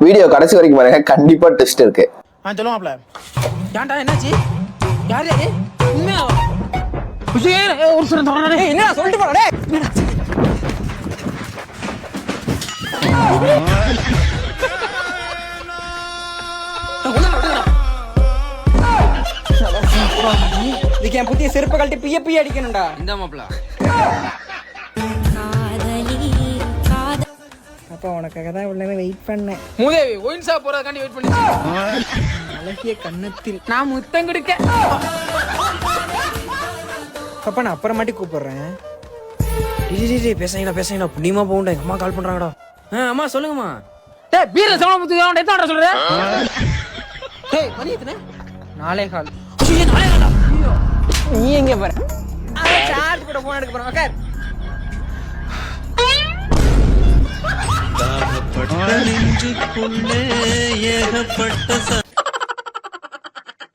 Video கடைசி வரைக்கும் பாருங்க, கண்டிப்பா ட்விஸ்ட் இருக்கு. சொல்லுவாப்ல ஏன்டா என்னாச்சு? யார் யாரு உண்மையா ஒரு சொல்ல என்ன சொல்லிட்டு போறே. இதுக்கு என் புதிய செருப்பை கழட்டி பிய அடிக்கணும்டா. இந்த மாப்பிள அப்பா உனக்காக தான் இவ்வளவு நேரம் வெயிட் பண்ணேன். மூதேவி ஒயின் ஷாப் போறதுக்காண்டி வெயிட் பண்ணி அழகிய கண்ணத்தில் நான் முத்தம் கொடுக்க. அப்பா நான் அப்புறமாட்டி கூப்பிடுறேன். பேசுறீங்களா புண்ணியமா போகண்டா. எங்க அம்மா கால் பண்றாங்கடா. அம்மா சொல்லுங்கம்மா. டேய் பீர்ல சவள முத்து எத்தனை சொல்ற? டேய் மணி எத்தனை? 4:15. ஐயோ 4:15. நீ எங்க போற? சார்ஜ் போட போன் எடுக்க போறேன். ஓகே. தாகப்பட்ட நெஞ்சுக்குள்ளே ஏகப்பட்ட